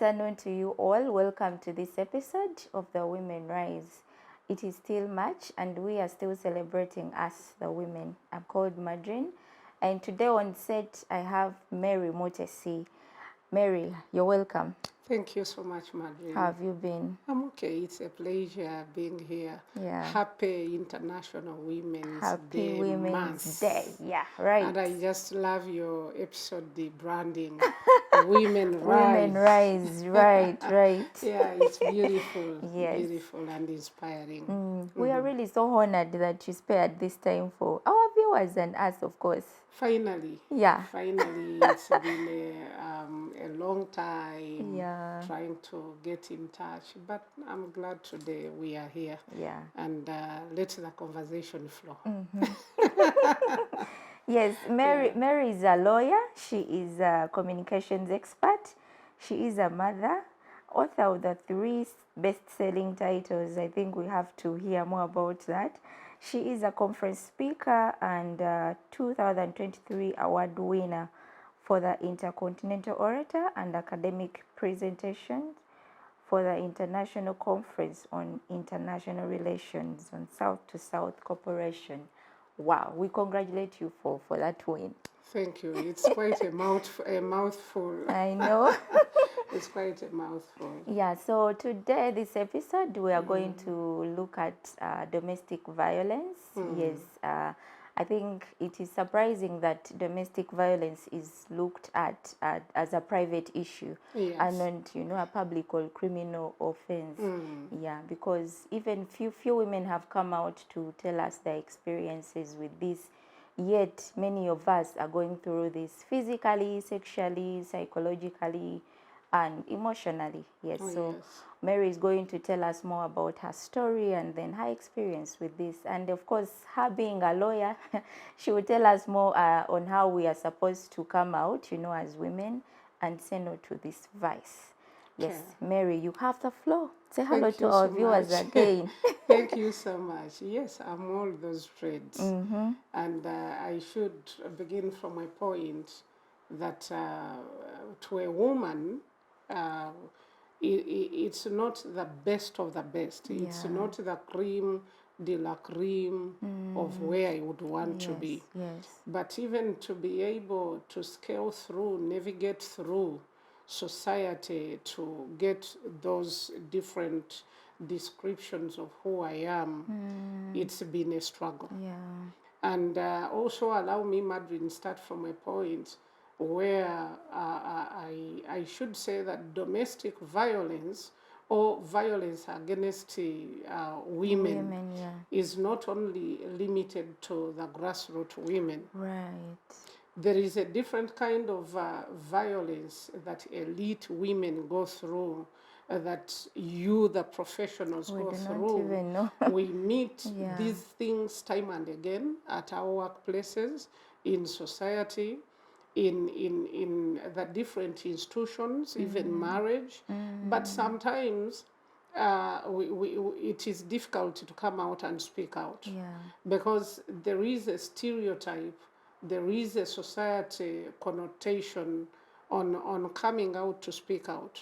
afternoon to you all. Welcome to this episode of the Women Rise. It is still March and we are still celebrating us, the women. I'm called Madreen, and today on set I have Mary Mutesi. Mary, you're welcome. Thank you so much, Madreen. How have you been? I'm okay. It's a pleasure being here. Yeah. Happy International Women's Happy Day Women's month. Day. Yeah, right. And I just love your episode, the branding. Women Rise. Women Rise, right. Yeah, it's beautiful. Yes. Beautiful and inspiring. We are really so honored that you spared this time for our viewers and us, of course. Finally. Yeah. Finally, it's been a long time trying to get in touch. But I'm glad today we are here. Yeah. And let the conversation flow. Yes, Mary is a lawyer. She is a communications expert. She is a mother, author of the 3 best-selling titles. I think we have to hear more about that. She is a conference speaker and 2023 award winner for the Intercontinental Orator and Academic Presentations for the International Conference on International Relations on South-to-South Cooperation. Wow, we congratulate you for that win. Thank you. It's quite a mouthful. I know. It's quite a mouthful. Yeah, so today, this episode, we are going to look at domestic violence. Yes, I think it is surprising that domestic violence is looked at as a private issue and not, a public or criminal offense. Yeah, because even few women have come out to tell us their experiences with this. Yet many of us are going through this physically, sexually, psychologically, and emotionally. Yes. Mary is going to tell us more about her story and then her experience with this. And of course, her being a lawyer, she will tell us more on how we are supposed to come out, as women and say no to this vice. Yes, Mary, you have the floor. Say hello to our viewers again. Thank you so much. Yes, I'm all those traits. And I should begin from a point that to a woman, it's not the best of the best. It's not the cream de la cream of where I would want to be. Yes. But even to be able to scale through, navigate through society to get those different descriptions of who I am, it's been a struggle. Yeah. And also allow me, Madreen, start from a point where I should say that domestic violence or violence against women is not only limited to the grassroots women. Right. There is a different kind of violence that elite women go through, that you, the professionals, go through. Even know. We meet these things time and again at our workplaces, in society, in the different institutions, even marriage. But sometimes it is difficult to come out and speak out because there is a stereotype, there is a society connotation on coming out to speak out.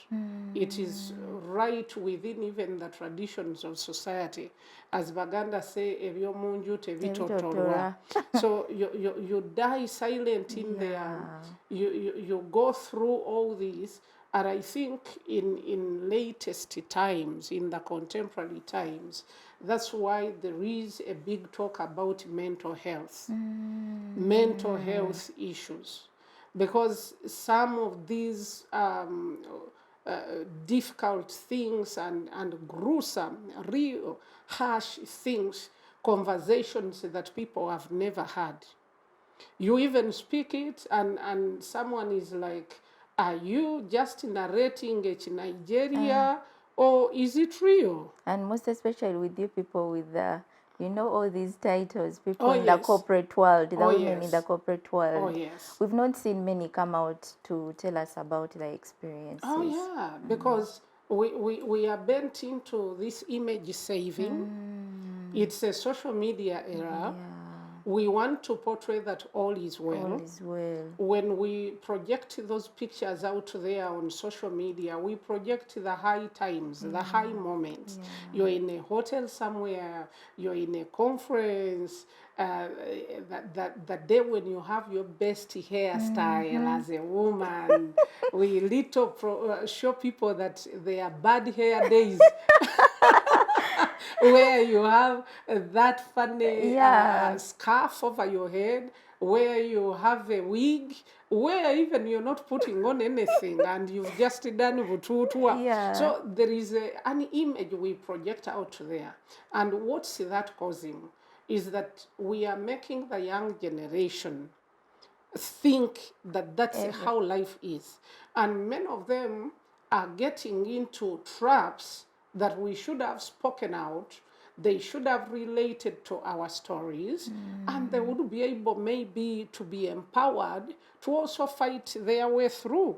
It is right within even the traditions of society. As Baganda say, ebyomunju tebitotorwa. So you die silent in there. You go through all these. And I think in latest times, in the contemporary times, that's why there is a big talk about mental health, mental health issues. Because some of these difficult things and gruesome, real harsh things, conversations that people have never had. You even speak it and someone is like, are you just narrating it in Nigeria or is it real? And most especially with you people with all these titles, people in the corporate world, the women in the corporate world. Oh, yes. We've not seen many come out to tell us about their experiences. Oh, yeah, because we are bent into this image saving. It's a social media era. We want to portray that all is well. All is well. When we project those pictures out there on social media, we project the high times, the high moments. You're in a hotel somewhere, you're in a conference, that day when you have your best hairstyle as a woman. We show people that they are bad hair days. Where you have that funny scarf over your head, where you have a wig, where even you're not putting on anything and you've just done vututua. Yeah. So there is an image we project out there. And what's that causing is that we are making the young generation think that that's how life is. And many of them are getting into traps that we should have spoken out. They should have related to our stories, and they would be able maybe to be empowered to also fight their way through.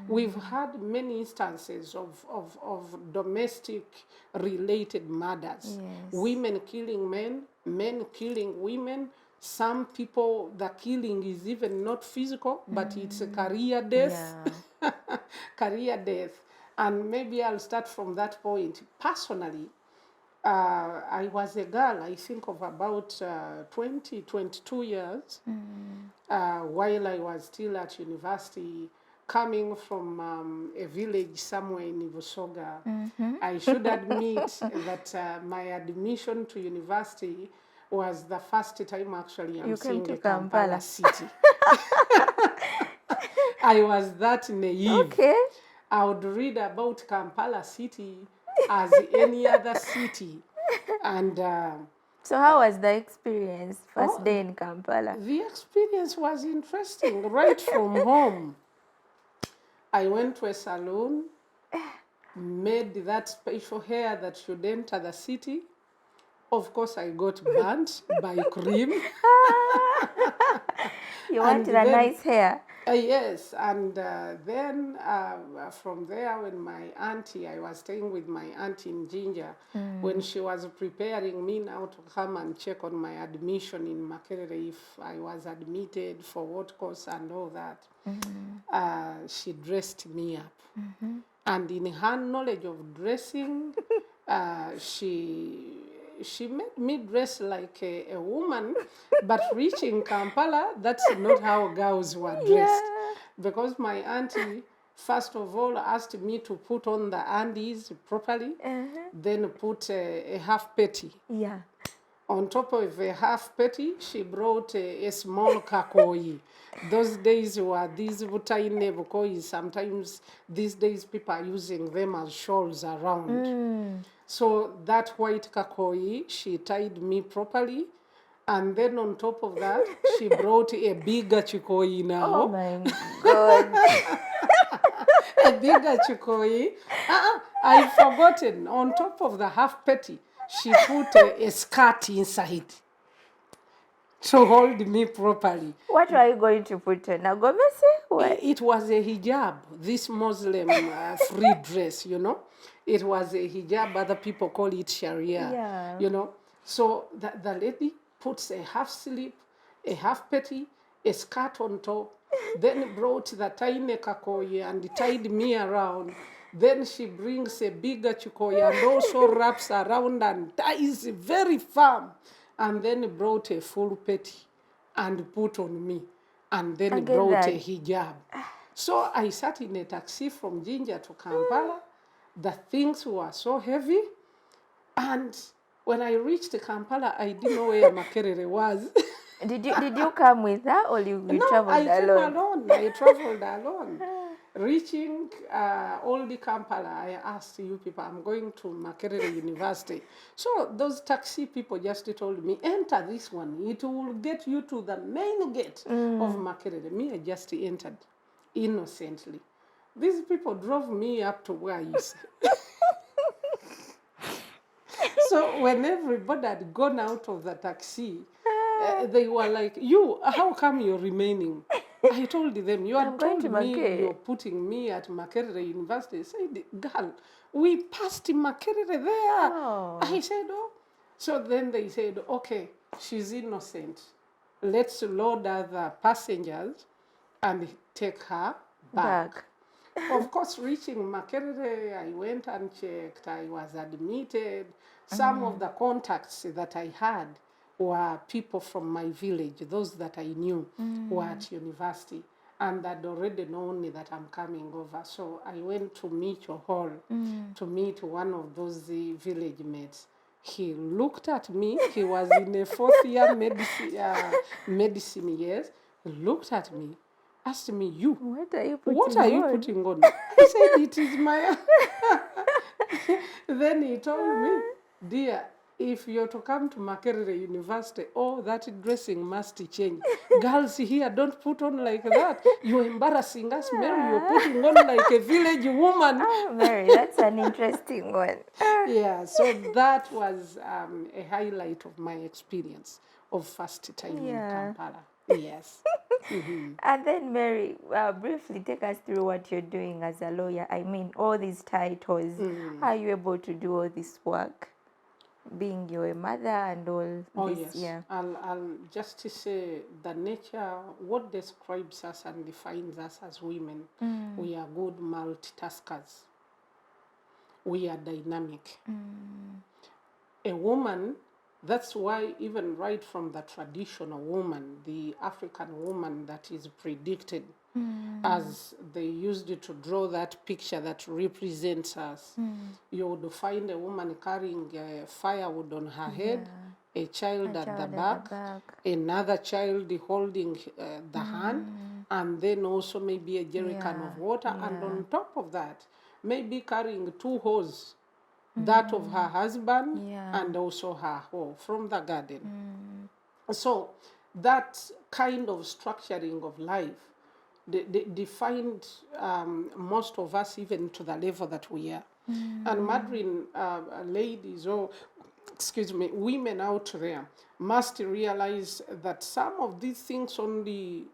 We've had many instances of domestic related murders. Women killing men, men killing women. Some people, the killing is even not physical, but it's a career death. Career death. And maybe I'll start from that point. Personally, I was a girl, I think of about 22 years, while I was still at university, coming from a village somewhere in Ibusoga. I should admit that my admission to university was the first time actually I'm seeing the Kampala city. I was that naive. Okay. I would read about Kampala city as any other city. And so how was the experience first day in Kampala? The experience was interesting right from home. I went to a salon, made that special hair that should enter the city. Of course, I got burnt by cream. You wanted a nice hair. Yes, and then from there, when I was staying with my auntie in Jinja, when she was preparing me now to come and check on my admission in Makerere, if I was admitted for what course and all that, she dressed me up. And in her knowledge of dressing, she made me dress like a woman, but reaching Kampala, that's not how girls were dressed. Because my auntie, first of all, asked me to put on the undies properly, then put a half petty. On top of a half petty, she brought a small kakoi. Those days were these butaine bukoi. Sometimes these days people are using them as shawls around. So that white kakoi, she tied me properly. And then on top of that, she brought a bigger chikoi now. Oh my God. A bigger chikoi. I've forgotten. On top of the half petty, she put a skirt inside to hold me properly. What are you going to put on? A gomesi? It was a hijab, this Muslim free dress, you know. It was a hijab, other people call it Sharia, you know. So the lady puts a half sleeve, a half petty, a skirt on top, then brought the tiny kakoi and tied me around. Then she brings a bigger chukoi and also wraps around and ties very firm. And then brought a full petty and put on me. And then brought a hijab. So I sat in a taxi from Jinja to Kampala. The things were so heavy. And when I reached Kampala, I didn't know where Makerere was. Did you come with her or you traveled alone? I traveled alone. Reaching old Kampala, I asked you people, I'm going to Makerere University. So those taxi people just told me, enter this one. It will get you to the main gate of Makerere. Me, I just entered innocently. These people drove me up to where you say. So when everybody had gone out of the taxi, they were like, you, how come you're remaining? I told them, you had told me you're putting me at Makerere University. I said, girl, we passed Makerere there. I said, oh. So then they said, okay, she's innocent. let's load other passengers and take her back. Of course, reaching Makerere, I went and checked. I was admitted. Some of the contacts that I had were people from my village, those that I knew were at university and had already known that I'm coming over. So I went to Mitchell Hall to meet one of those village mates. He looked at me. He was in a fourth year medicine years. He looked at me, asked me, "You, What are you putting on?" I said, "It is my..." Then he told me, "Dear, if you're to come to Makerere University, that dressing must change. Girls here don't put on like that. You're embarrassing us, Mary. You're putting on like a village woman." Oh, Mary, that's an interesting one. Yeah, so that was a highlight of my experience of first time in Kampala. Yes. And then, Mary, briefly take us through what you're doing as a lawyer. I mean, all these titles. How are you able to do all this work? Being you're a mother and all this, yes. yeah. I'll just say the nature, what describes us and defines us as women. We are good multitaskers. We are dynamic. A woman, that's why even right from the traditional woman, the African woman that is predicted, as they used to draw that picture that represents us, you would find a woman carrying firewood on her head, a child at the back, another child holding the hand, and then also maybe a jerrycan of water, and on top of that, maybe carrying two hoses, that of her husband and also her hoe from the garden. So that kind of structuring of life defined most of us, even to the level that we are. And Madreen, ladies, women out there must realize that some of these things only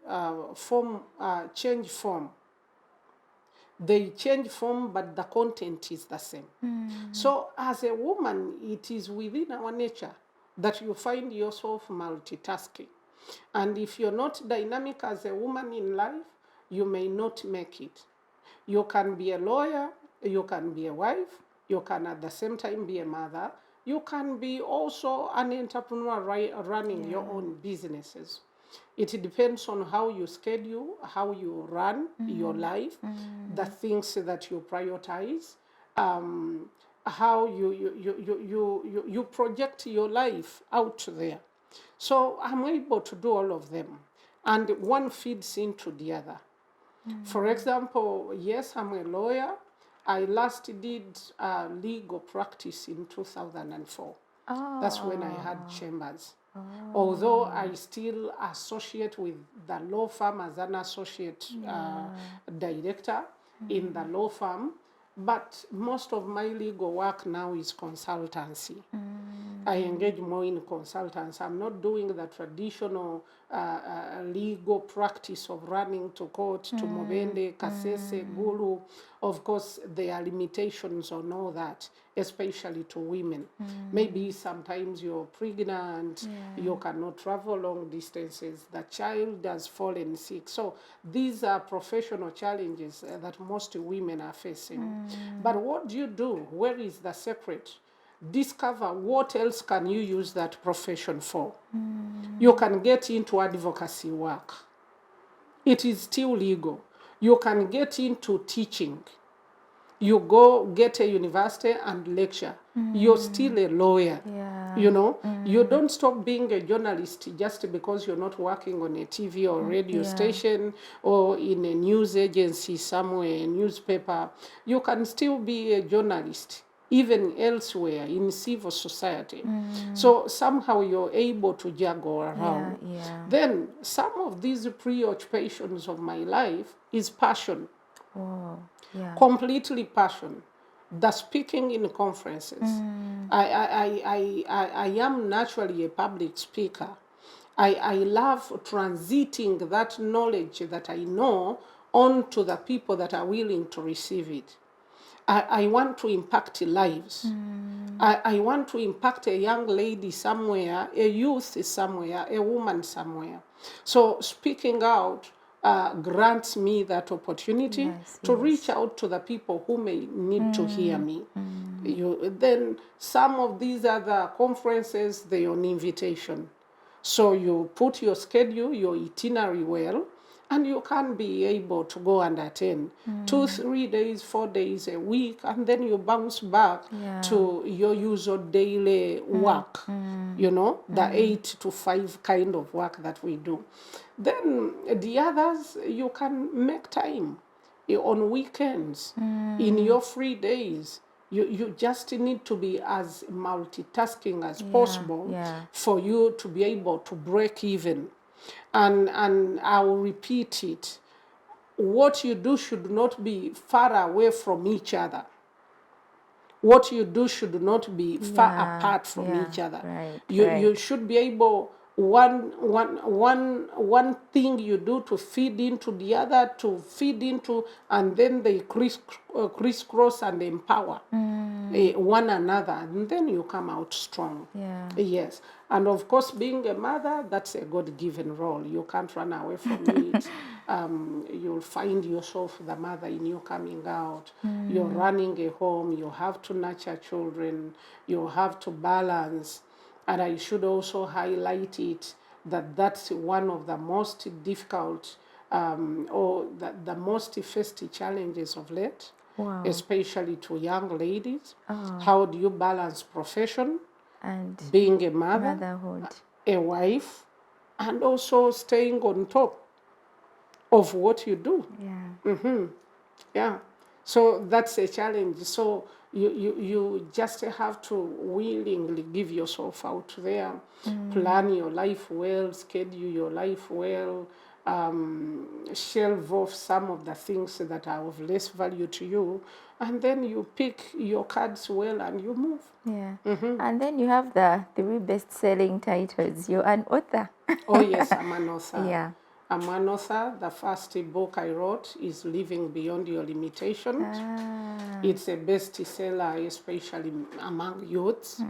change form. They change form, but the content is the same. So as a woman, it is within our nature that you find yourself multitasking. And if you're not dynamic as a woman in life, you may not make it. You can be a lawyer, you can be a wife, you can at the same time be a mother, you can be also an entrepreneur running your own businesses. It depends on how you schedule, how you run your life, the things that you prioritize, how you project your life out there. So I'm able to do all of them, and one feeds into the other. For example, yes, I'm a lawyer. I last did legal practice in 2004. That's when I had chambers. Although I still associate with the law firm as an associate director in the law firm, but most of my legal work now is consultancy. I engage more in consultants. I'm not doing the traditional legal practice of running to court, to Mobende, Kasese, Gulu. Of course, there are limitations on all that, especially to women. Maybe sometimes you're pregnant, you cannot travel long distances, the child has fallen sick. So these are professional challenges that most women are facing. But what do you do? Where is the secret? Discover what else can you use that profession for. You can get into advocacy work. It is still legal. You can get into teaching. You go get a university and lecture. You're still a lawyer. You know, you don't stop being a journalist just because you're not working on a TV or radio station or in a news agency somewhere, a newspaper. You can still be a journalist, even elsewhere in civil society. So somehow you're able to juggle around. Then some of these preoccupations of my life is passion. Completely passion. The speaking in conferences. I am naturally a public speaker. I love transiting that knowledge that I know onto the people that are willing to receive it. I want to impact lives. I want to impact a young lady somewhere, a youth somewhere, a woman somewhere. So speaking out grants me that opportunity to reach out to the people who may need to hear me. Then some of these other conferences, they're on invitation. So you put your schedule, your itinerary well, and you can be able to go and attend 2, 3 days, 4 days a week, and then you bounce back to your usual daily work, you know, the 8 to 5 kind of work that we do. Then the others, you can make time on weekends, in your free days. You just need to be as multitasking as possible for you to be able to break even. And I will repeat it. What you do should not be far away from each other. What you do should not be far apart from each other. You should be able, one thing you do to feed into the other, to feed into, and then they crisscross and empower one another, and then you come out strong. Yes. And of course, being a mother, that's a God-given role. You can't run away from it. You'll find yourself the mother in you coming out. You're running a home. You have to nurture children. You have to balance. And I should also highlight it that that's one of the most difficult or the most first challenges of late, especially to young ladies. How do you balance profession and being a mother, motherhood, a wife, and also staying on top of what you do? Yeah. So that's a challenge. So you just have to willingly give yourself out there, plan your life well, schedule your life well, shelve off some of the things that are of less value to you, and then you pick your cards well and you move. And then you have the 3 best-selling titles. You're an author. Oh yes, I'm an author. I'm an author. The first book I wrote is Living Beyond Your Limitations. It's a bestseller, especially among youths.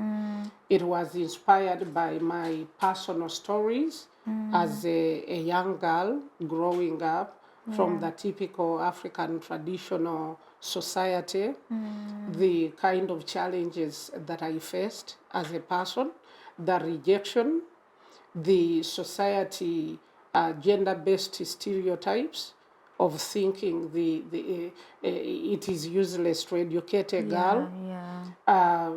It was inspired by my personal stories as a young girl growing up from the typical African traditional society, the kind of challenges that I faced as a person, the rejection, the society gender-based stereotypes of thinking it is useless to educate a girl.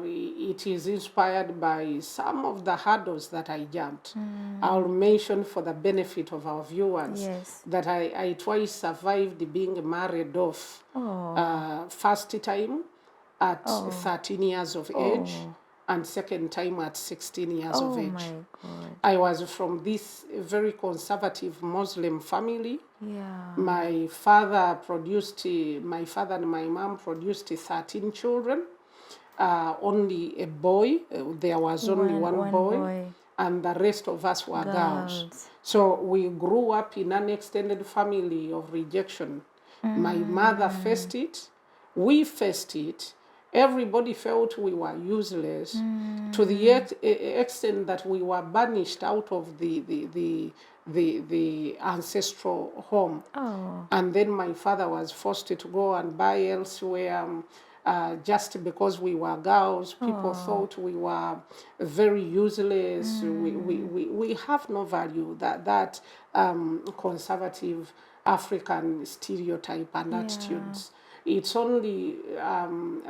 It is inspired by some of the hurdles that I jumped. I'll mention for the benefit of our viewers that I twice survived being married off. First time at 13 years of age, and second time at 16 years of age. My God. I was from this very conservative Muslim family. My father and my mom produced 13 children. Only a boy. There was only one boy, and the rest of us were girls. So we grew up in an extended family of rejection. My mother faced it. We faced it. Everybody felt we were useless to the extent that we were banished out of the ancestral home. And then my father was forced to go and buy elsewhere. Just because we were girls, people thought we were very useless. We have no value. That conservative African stereotype and attitudes. It's only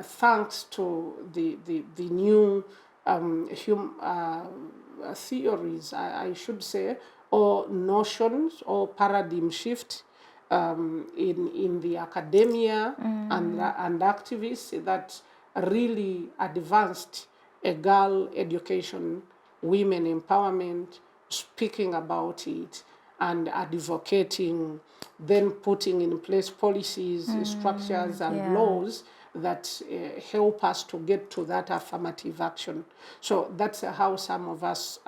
thanks to the new theories, I should say, or notions or paradigm shift in the academia and activists that really advanced a girl education, women empowerment, speaking about it and advocating, then putting in place policies, structures, and laws that help us to get to that affirmative action. So that's how some of us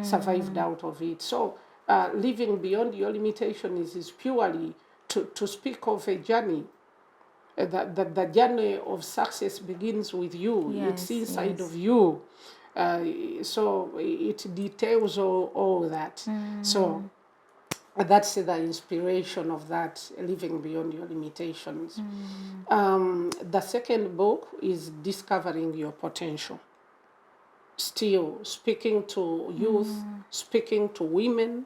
survived out of it. So living beyond your limitations is purely to speak of a journey that the journey of success begins with you. It's inside of you. So it details all that. So that's the inspiration of that, living beyond your limitations. The second book is Discovering Your Potential. Still speaking to youth, speaking to women,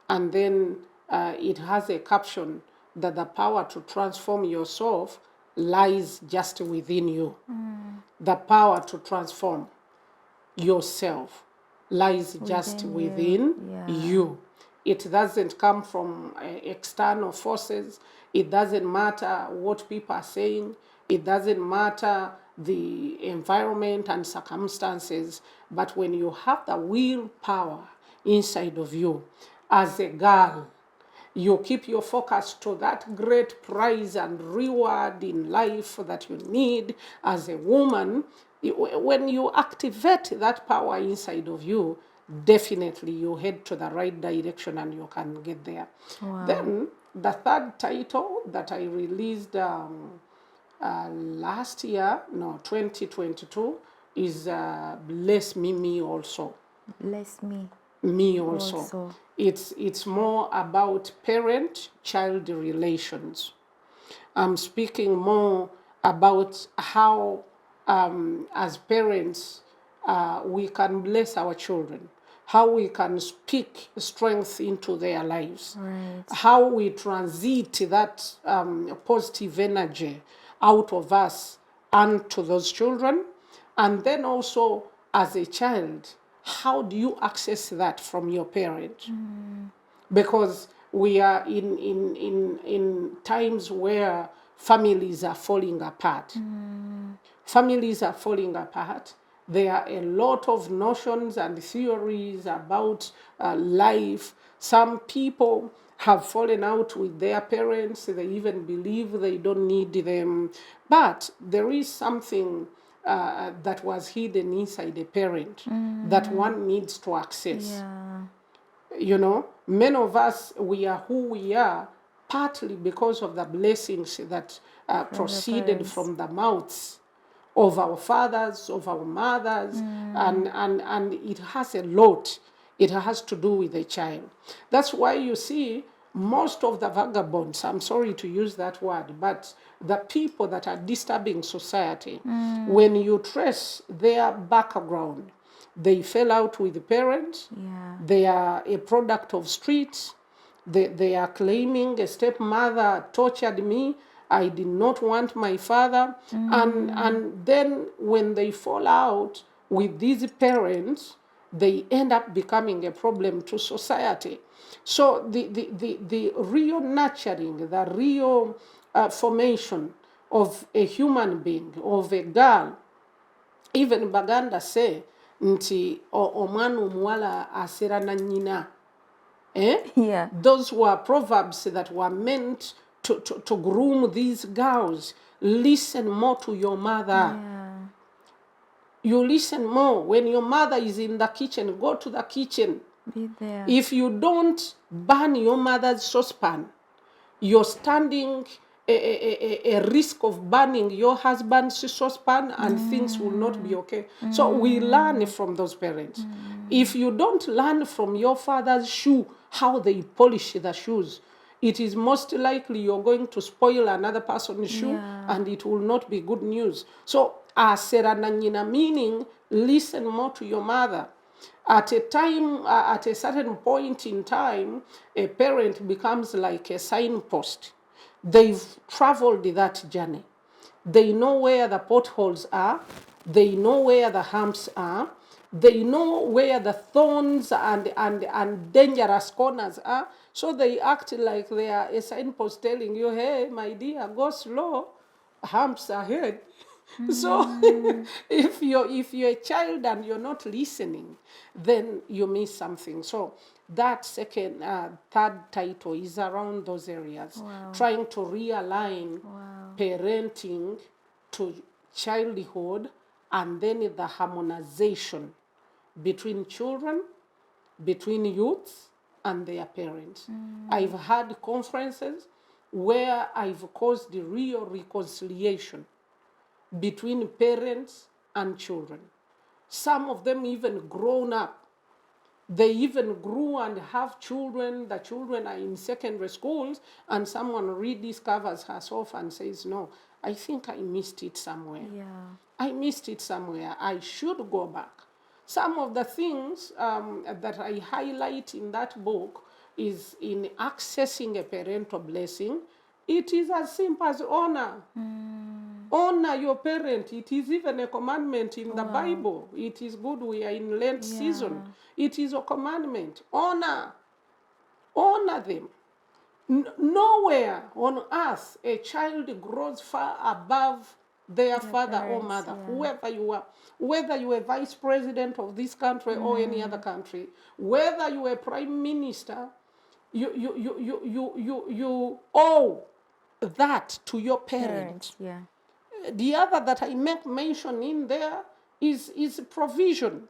and then it has a caption that the power to transform yourself lies just within you. The power to transform yourself lies just within you. It doesn't come from external forces. It doesn't matter what people are saying. It doesn't matter the environment and circumstances. But when you have the willpower inside of you, as a girl, you keep your focus to that great prize and reward in life that you need as a woman. When you activate that power inside of you, definitely you head to the right direction and you can get there. Then the third title that I released last year, 2022, is Bless Me Also. Bless Me. Me also. It's more about parent-child relations. I'm speaking more about how, as parents, we can bless our children, how we can speak strength into their lives, how we transit that positive energy out of us and to those children, and then also as a child, how do you access that from your parent? Because we are in times where families are falling apart. Families are falling apart. There are a lot of notions and theories about life. Some people have fallen out with their parents. They even believe they don't need them. But there is something that was hidden inside a parent that one needs to access. You know, many of us, we are who we are partly because of the blessings that proceeded from the mouths of our fathers, of our mothers, and it has a lot. It has to do with the child. That's why you see most of the vagabonds, I'm sorry to use that word, but the people that are disturbing society, when you trace their background, they fell out with the parents, they are a product of streets, they are claiming a stepmother tortured me, I did not want my father. And then when they fall out with these parents, they end up becoming a problem to society. So the real nurturing, the real formation of a human being, of a girl, even Baganda say, nti omwana omuwala asera na nnyina. Those were proverbs that were meant to groom these girls. Listen more to your mother. You listen more. When your mother is in the kitchen, go to the kitchen. Be there. If you don't burn your mother's saucepan, you're standing a risk of burning your husband's saucepan, and things will not be okay. So we learn from those parents. If you don't learn from your father's shoe, how they polish the shoes, it is most likely you're going to spoil another person's shoe, and it will not be good news. So, asera na nyina, meaning listen more to your mother. At a time, at a certain point in time, a parent becomes like a signpost. They've traveled that journey. They know where the potholes are. They know where the humps are. They know where the thorns and dangerous corners are. So they act like they are a signpost telling you, hey, my dear, go slow. Humps ahead. So if you're a child and you're not listening, then you miss something. So that third title is around those areas, trying to realign parenting to childhood, and then the harmonization between children, between youths and their parents. I've had conferences where I've caused the real reconciliation between parents and children. Some of them even grown up. They even grew and have children. The children are in secondary schools, and someone rediscovers herself and says, no, I think I missed it somewhere. Yeah. I missed it somewhere. I should go back. Some of the things that I highlight in that book is in accessing a parental blessing. It is as simple as honor. Honor your parent. It is even a commandment in the Bible. It is good we are in Lent season. It is a commandment. Honor. Honor them. Nowhere on earth a child grows far above their father parents, or mother, whoever you are, whether you are vice president of this country or any other country, whether you are prime minister, you owe that to your parent. Yeah. The other that I make mention in there is provision.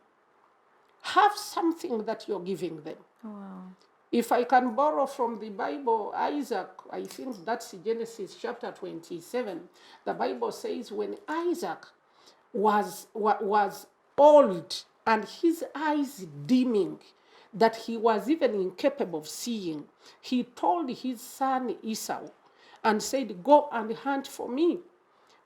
Have something that you're giving them. Wow. If I can borrow from the Bible, Isaac, I think that's Genesis chapter 27. The Bible says when Isaac was old and his eyes dimming, that he was even incapable of seeing, he told his son Esau and said, go and hunt for me.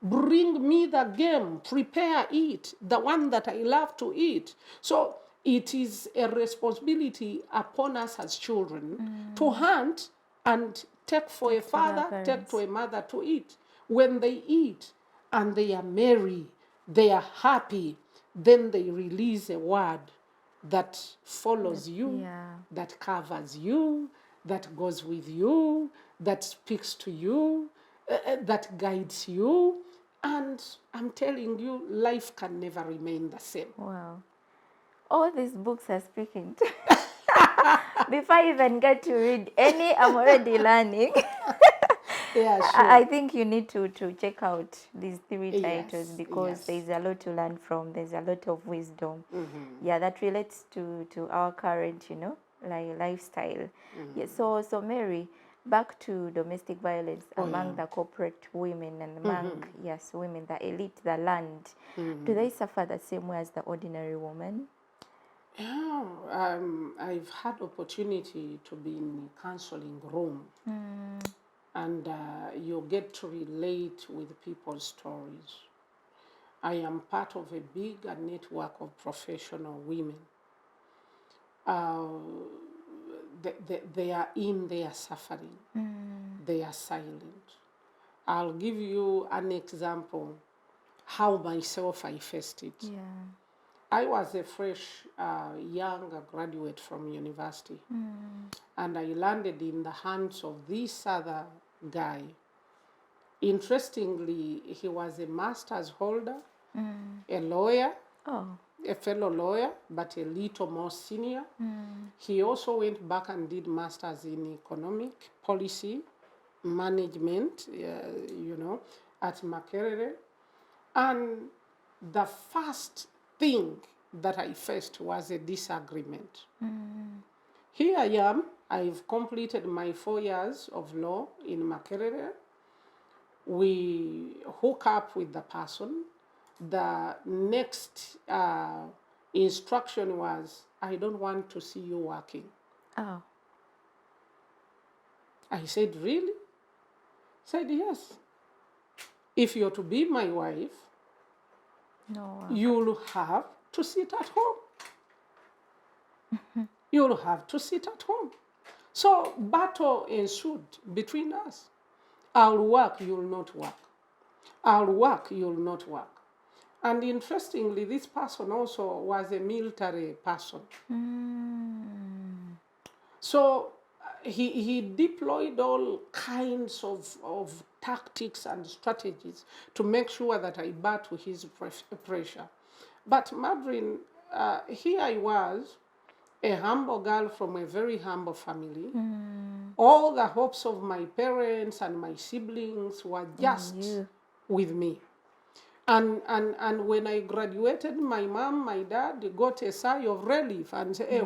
Bring me the game, prepare it, the one that I love to eat. So it is a responsibility upon us as children to hunt and take for a father, take to a mother to eat. When they eat and they are merry, they are happy, then they release a word that follows you, that covers you, that goes with you, that speaks to you, that guides you. And I'm telling you, life can never remain the same. Wow. All these books are speaking to before I even get to read any, I'm already learning. Yeah, sure. I think you need to check out these three titles, Yes, because yes. there's a lot to learn from. There's a lot of wisdom. Yeah, that relates to our current, lifestyle. Yeah, so Mary, back to domestic violence among the corporate women and among women, the elite, the land. Do they suffer the same way as the ordinary woman? Yeah, I've had opportunity to be in a counseling room, and you get to relate with people's stories. I am part of a bigger network of professional women. They are in their suffering. They are silent. I'll give you an example how myself I faced it. Yeah. I was a fresh young graduate from university, and I landed in the hands of this other guy. Interestingly, he was a master's holder, a lawyer, a fellow lawyer, but a little more senior. He also went back and did masters in economic policy management, at Makerere. And the first thing that I faced was a disagreement. Here I am, I've completed my 4 years of law in Makerere. We hook up with the person. The next instruction was, I don't want to see you working. Oh. I said, really? He said, yes. If you're to be my wife, you'll have to sit at home. You'll have to sit at home. So battle ensued between us. I'll work, you'll not work. I'll work, you'll not work. And interestingly, this person also was a military person. So he deployed all kinds of tactics and strategies to make sure that I battle his pressure. But Madreen, here I was, a humble girl from a very humble family. All the hopes of my parents and my siblings were just with me. And when I graduated, my mom, my dad got a sigh of relief and said, hey,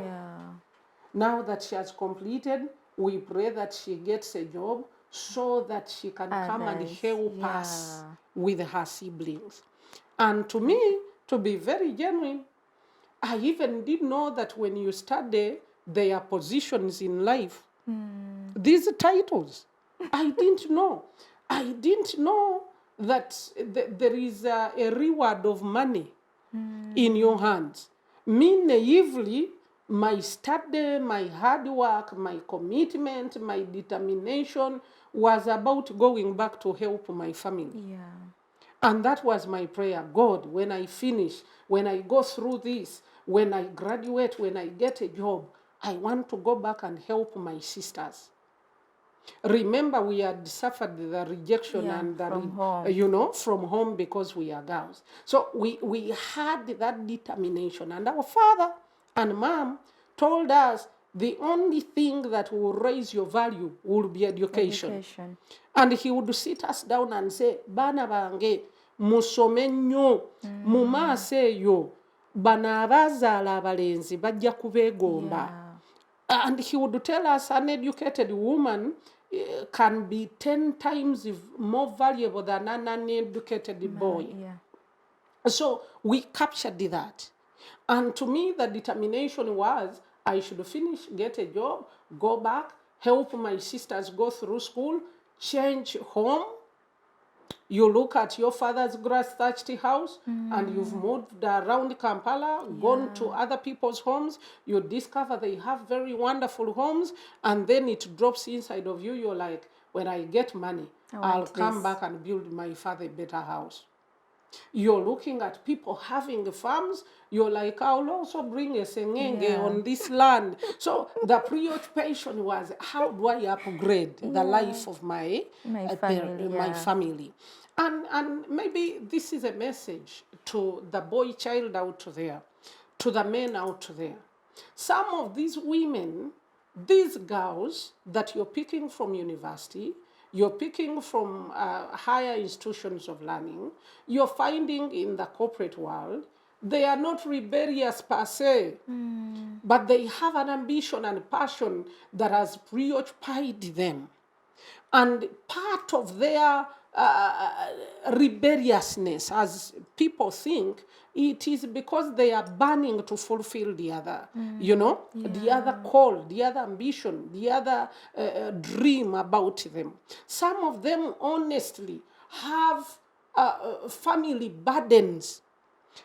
now that she has completed, we pray that she gets a job so that she can come and Others, help us with her siblings. And to me, to be very genuine, I even didn't know that when you study their positions in life, these titles, I didn't know. I didn't know that there is a reward of money in your hands. Me naively, my study, my hard work, my commitment, my determination was about going back to help my family. Yeah. And that was my prayer. God, when I finish, when I go through this, when I graduate, when I get a job, I want to go back and help my sisters. Remember, we had suffered the rejection and the from home. from home because we are girls. So we had that determination. And our father and mom told us the only thing that will raise your value will be education. And he would sit us down and say, Bana bange, musome nnyo, mu maaso eyo, bano abazaala abalenzi bajja kubeegomba. And he would tell us an educated woman can be 10 times more valuable than an uneducated boy. So we captured that. And to me, the determination was I should finish, get a job, go back, help my sisters go through school, change home. You look at your father's grass-thatched house and you've moved around Kampala, gone to other people's homes. You discover they have very wonderful homes, and then it drops inside of you. You're like, when I get money, I'll come back and build my father a better house. You're looking at people having farms. You're like, I'll also bring a sengenge on this land. So the preoccupation was, how do I upgrade the life of my family? And maybe this is a message to the boy child out there, to the men out there. Some of these women, these girls that you're picking from university, you're picking from higher institutions of learning, you're finding in the corporate world, they are not rebellious per se, but they have an ambition and passion that has preoccupied them. And part of their rebelliousness, as people think, it is because they are burning to fulfill the other, the other call, the other ambition, the other dream about them. Some of them, honestly, have family burdens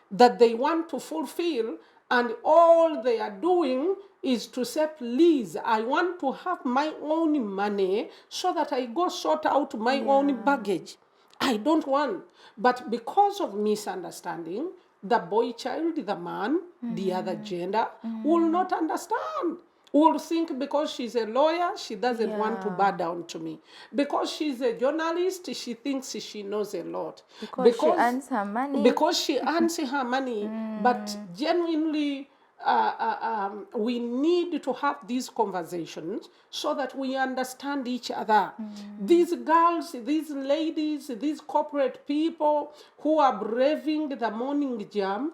that they want to fulfill, and all they are doing is to say, please, I want to have my own money so that I go sort out my own baggage. I don't want. But because of misunderstanding, the boy child, the man, the other gender, will not understand. Will think because she's a lawyer, she doesn't want to bow down to me. Because she's a journalist, she thinks she knows a lot. Because she earns her money. Because she earns her money. But genuinely, we need to have these conversations so that we understand each other. These girls, these ladies, these corporate people who are braving the morning jam,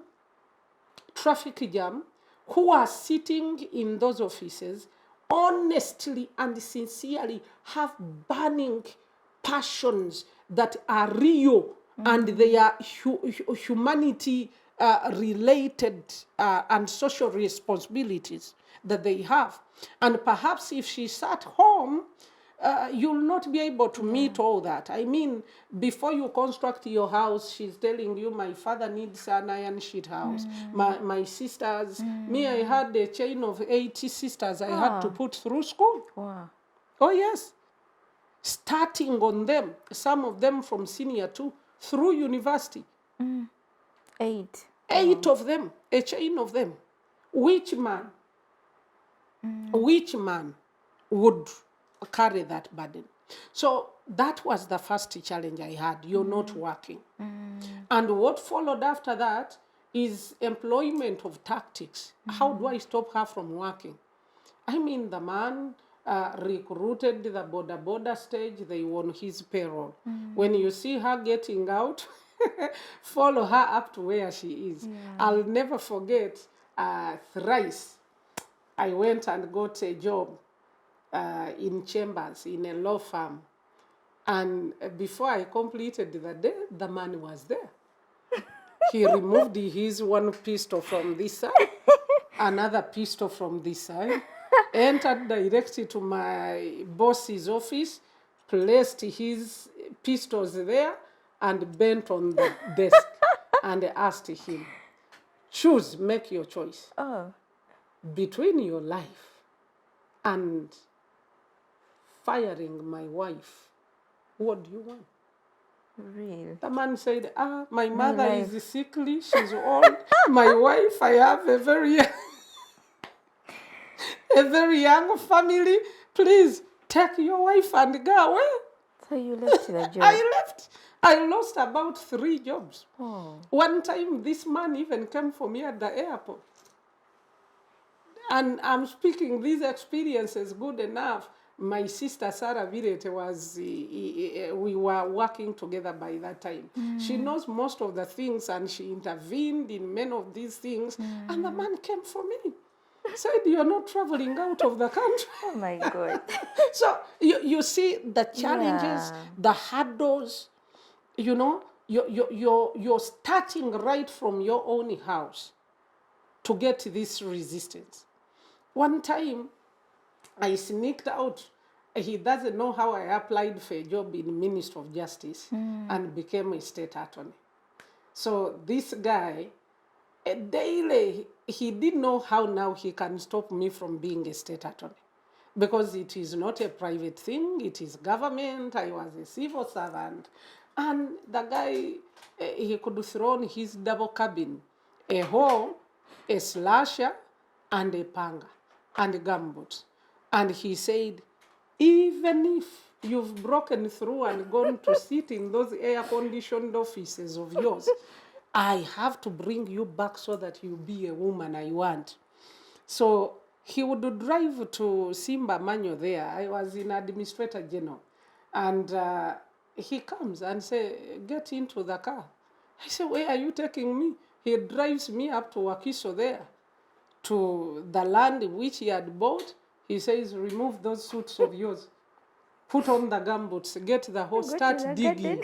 traffic jam, who are sitting in those offices, honestly and sincerely have burning passions that are real and they are humanity related and social responsibilities that they have. And perhaps if she sat home, you'll not be able to meet all that. I mean, before you construct your house, she's telling you, my father needs an iron sheet house. My sisters, me, I had a chain of 80 sisters I had to put through school. Oh, yes. Starting on them, some of them from senior 2 through university. 8. 8 of them, a chain of them. Which man would carry that burden? So that was the first challenge I had. You're not working. And what followed after that is employment of tactics. How do I stop her from working? I mean, the man recruited the border stage, they won his payroll. When you see her getting out, follow her up to where she is. I'll never forget, thrice I went and got a job in Chambers in a law firm And before I completed the day, the man was there. He removed his one pistol from this side, another pistol from this side, entered directly to my boss's office, placed his pistols there, and bent on the desk and asked him, choose, make your choice. Oh. Between your life and firing my wife, what do you want? Really? The man said, my mother is sickly, she's old. My wife, I have a very young family. Please take your wife and go away. So you left the job? I left. I lost about 3 jobs. Oh. One time, this man even came for me at the airport. And I'm speaking these experiences good enough. My sister Sarah Viret was, we were working together by that time. She knows most of the things and she intervened in many of these things. And the man came for me. Said, you're not traveling out of the country. Oh my God. So you see the challenges, the hurdles, you know, you're starting right from your own house to get this resistance. One time, I sneaked out. He doesn't know how I applied for a job in the Ministry of Justice and became a state attorney. So this guy, daily, he didn't know how now he can stop me from being a state attorney. Because it is not a private thing, it is government. I was a civil servant. And the guy, he could throw in his double cabin a hoe, a slasher, and a panga, and gumboots. And he said, even if you've broken through and gone to sit in those air-conditioned offices of yours, I have to bring you back so that you be a woman I want. So he would drive to Simba Manyo there. I was in Administrator General. And he comes and say, get into the car. I say, where are you taking me? He drives me up to Wakiso there, to the land which he had bought. He says, remove those suits of yours. Put on the gumboots, get the horse, start digging.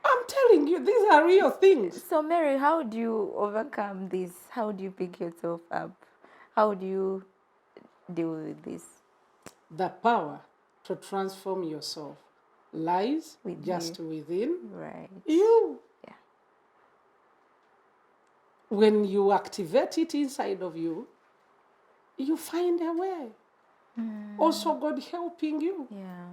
I'm telling you, these are real things. So Mary, how do you overcome this? How do you pick yourself up? How do you deal with this? The power to transform yourself lies just within you. Yeah. When you activate it inside of you, you find a way. Also, God helping you. Yeah.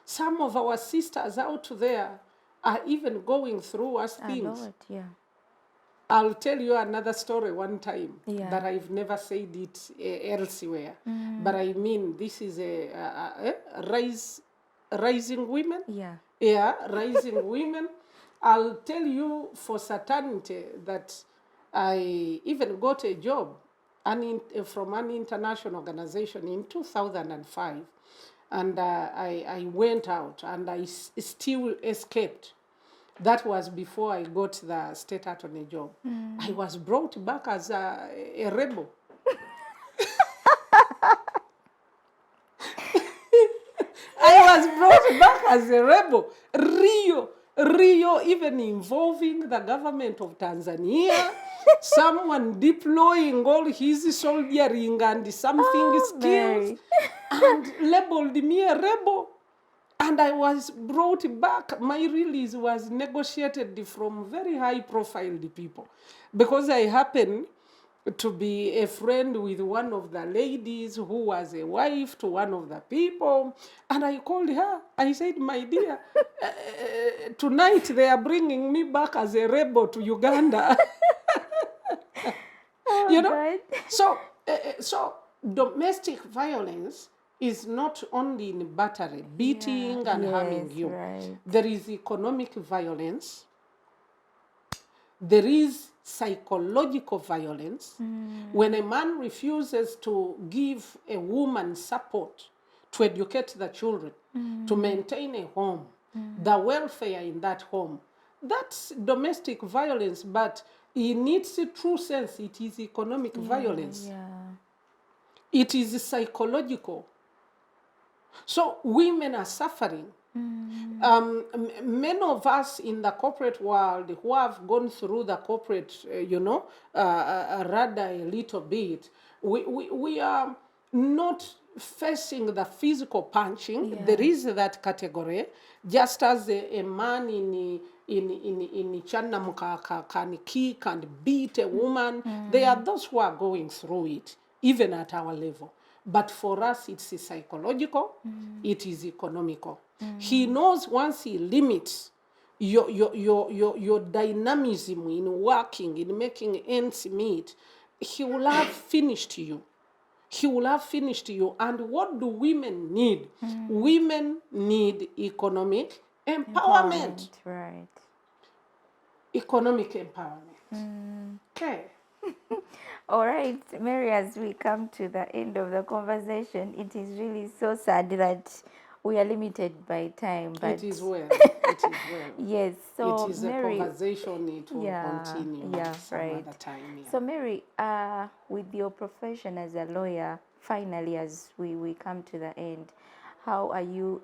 Some of our sisters out there are even going through us things. A lot, yeah. I'll tell you another story one time that I've never said it elsewhere. But I mean, this is a rising women. Yeah. Yeah, rising women. I'll tell you for certainty that I even got a job from an international organization in 2005. And I went out and I still escaped. That was before I got the state attorney job. I was brought back as a rebel. I was brought back as a rebel. Rio, even involving the government of Tanzania. Someone deploying all his soldiering and something skills and labeled me a rebel. And I was brought back. My release was negotiated from very high-profile people because I happened to be a friend with one of the ladies who was a wife to one of the people. And I called her. I said, my dear, tonight they are bringing me back as a rebel to Uganda. You know? God. So domestic violence is not only in battery, beating and harming you. Right. There is economic violence. There is psychological violence. When a man refuses to give a woman support to educate the children, to maintain a home, the welfare in that home, that's domestic violence, but in its true sense, it is economic violence. Yeah. It is psychological. So women are suffering. Many of us in the corporate world who have gone through the corporate, rather a little bit, we are not facing the physical punching. Yeah. There is that category, just as a man in China can kick and beat a woman. There are those who are going through it, even at our level. But for us, it's psychological, it is economical. He knows once he limits your dynamism in working, in making ends meet, he will have finished you. He will have finished you. And what do women need? Women need economic empowerment. Right. Economic empowerment. Okay. All right, Mary, as we come to the end of the conversation, it is really so sad that we are limited by time. But it is well. It is well. Yes, so it is Mary, a conversation. It will continue some right. other time. Yeah. So Mary, with your profession as a lawyer, finally, as we come to the end, how are you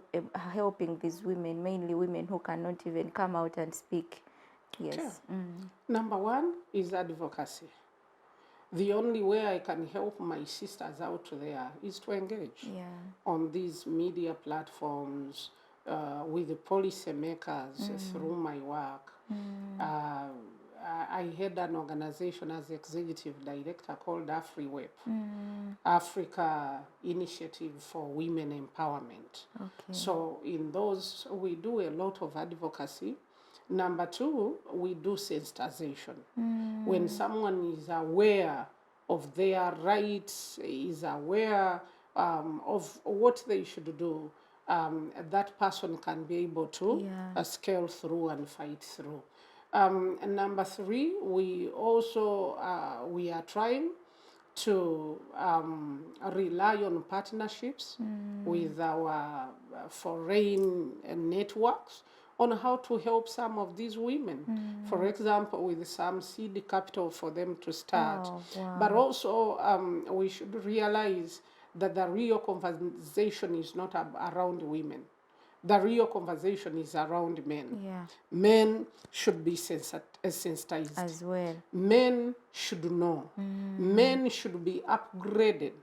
helping these women, mainly women who cannot even come out and speak? Yes. Sure. Number one is advocacy. The only way I can help my sisters out there is to engage on these media platforms with the policymakers through my work. I had an organization as executive director called AfriWeb, Africa Initiative for Women Empowerment. Okay. So in those, we do a lot of advocacy. Number two, we do sensitization. When someone is aware of their rights, is aware of what they should do, that person can be able to scale through and fight through. And number three, we also we are trying to rely on partnerships with our foreign networks on how to help some of these women. For example, with some seed capital for them to start. But also, we should realize that the real conversation is not around women. The real conversation is around men. Men should be sensitized. As well. Men should know. Men should be upgraded.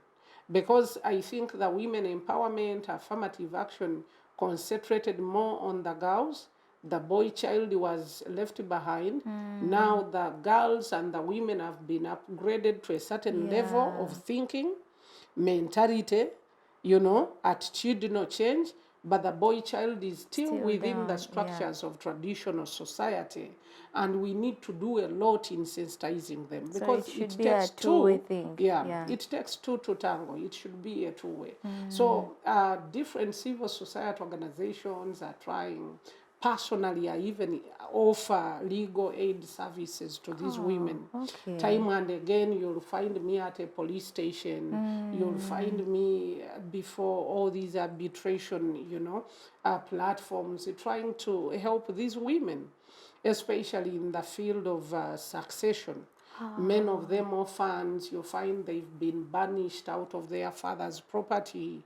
Because I think the women empowerment, affirmative action concentrated more on the girls. The boy child was left behind. Now the girls and the women have been upgraded to a certain level of thinking, mentality, attitudinal change. But the boy child is still within the structures of traditional society. And we need to do a lot in sensitizing them. Because so it takes two. It takes two to tango. It should be a two-way. So different civil society organizations are trying. Personally, I even offer legal aid services to these women. Time and again, you'll find me at a police station. You'll find me before all these arbitration, platforms, trying to help these women, especially in the field of succession. Many of them orphans, you find they've been banished out of their father's property.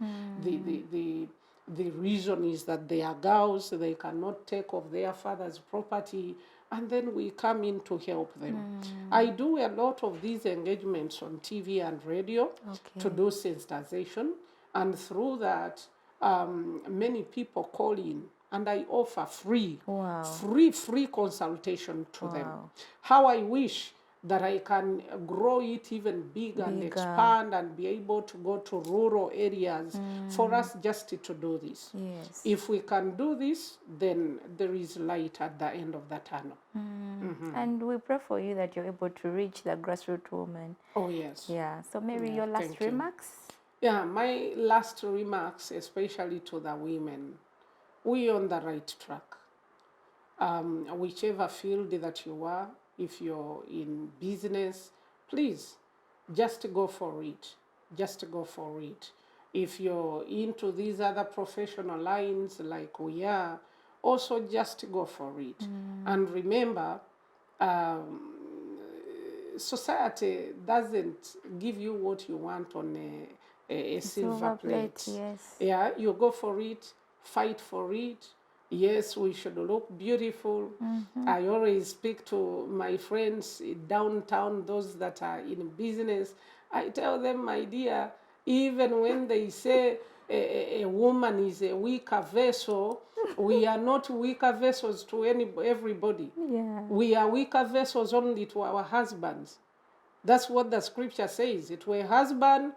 The reason is that they are girls, they cannot take of their father's property, and then we come in to help them. I do a lot of these engagements on TV and radio to do sensitization, and through that, many people call in, and I offer free consultation to them. How I wish that I can grow it even bigger and expand and be able to go to rural areas for us just to do this. If we can do this, then there is light at the end of the tunnel. And we pray for you that you're able to reach the grassroots women. Oh, yes. Yeah. So, Mary, your last remarks? Yeah, my last remarks, especially to the women, we're on the right track. Whichever field that you are, if you're in business, please just go for it. Just go for it. If you're into these other professional lines like we are, also just go for it. And remember, society doesn't give you what you want on a silver plate. Yes. Yeah, you go for it, fight for it. Yes, we should look beautiful. I always speak to my friends downtown, those that are in business. I tell them, my dear, even when they say a woman is a weaker vessel, we are not weaker vessels to everybody. Yeah. We are weaker vessels only to our husbands. That's what the scripture says. To a husband,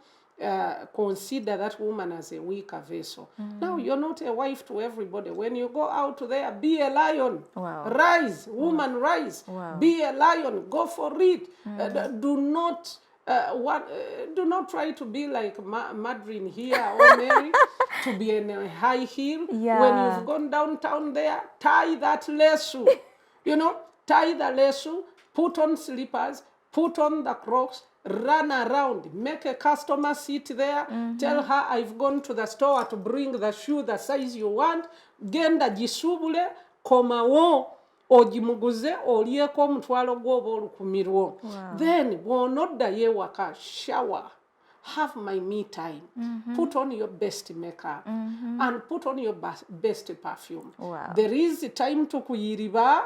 consider that woman as a weaker vessel. Now, you're not a wife to everybody. When you go out there, be a lion. Wow. Rise, woman, rise. Wow. Be a lion. Go for it. Do not do not try to be like Madreen here or Mary, to be in a high heel. Yeah. When you've gone downtown there, tie that lasso. You know, tie the lasso, put on slippers, put on the Crocs, run around, make a customer sit there, tell her I've gone to the store to bring the shoe the size you want, genda gisubule, komawo, ojimuguze, olieko omutwalo gwoba olukumirwo. Then, bw'onoddayo ewaka, shower, have my me time, put on your best makeup, and put on your best perfume. Wow. There is time to kuyiriba,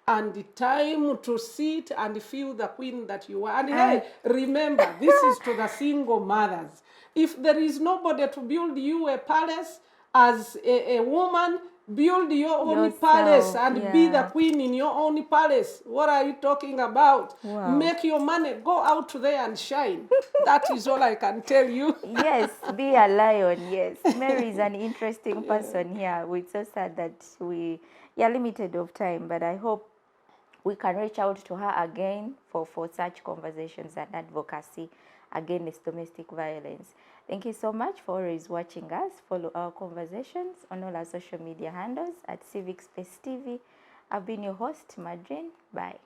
and the time to sit and feel the queen that you are. And hey, remember, this is to the single mothers. If there is nobody to build you a palace, as a woman, build your own palace and be the queen in your own palace. What are you talking about? Wow. Make your money, go out there and shine. That is all I can tell you. Yes, be a lion, yes. Mary is an interesting person here. It's so sad that we are limited of time, but I hope we can reach out to her again for such conversations and advocacy against domestic violence. Thank you so much for always watching us. Follow our conversations on all our social media handles at Civic Space TV. I've been your host, Madreen. Bye.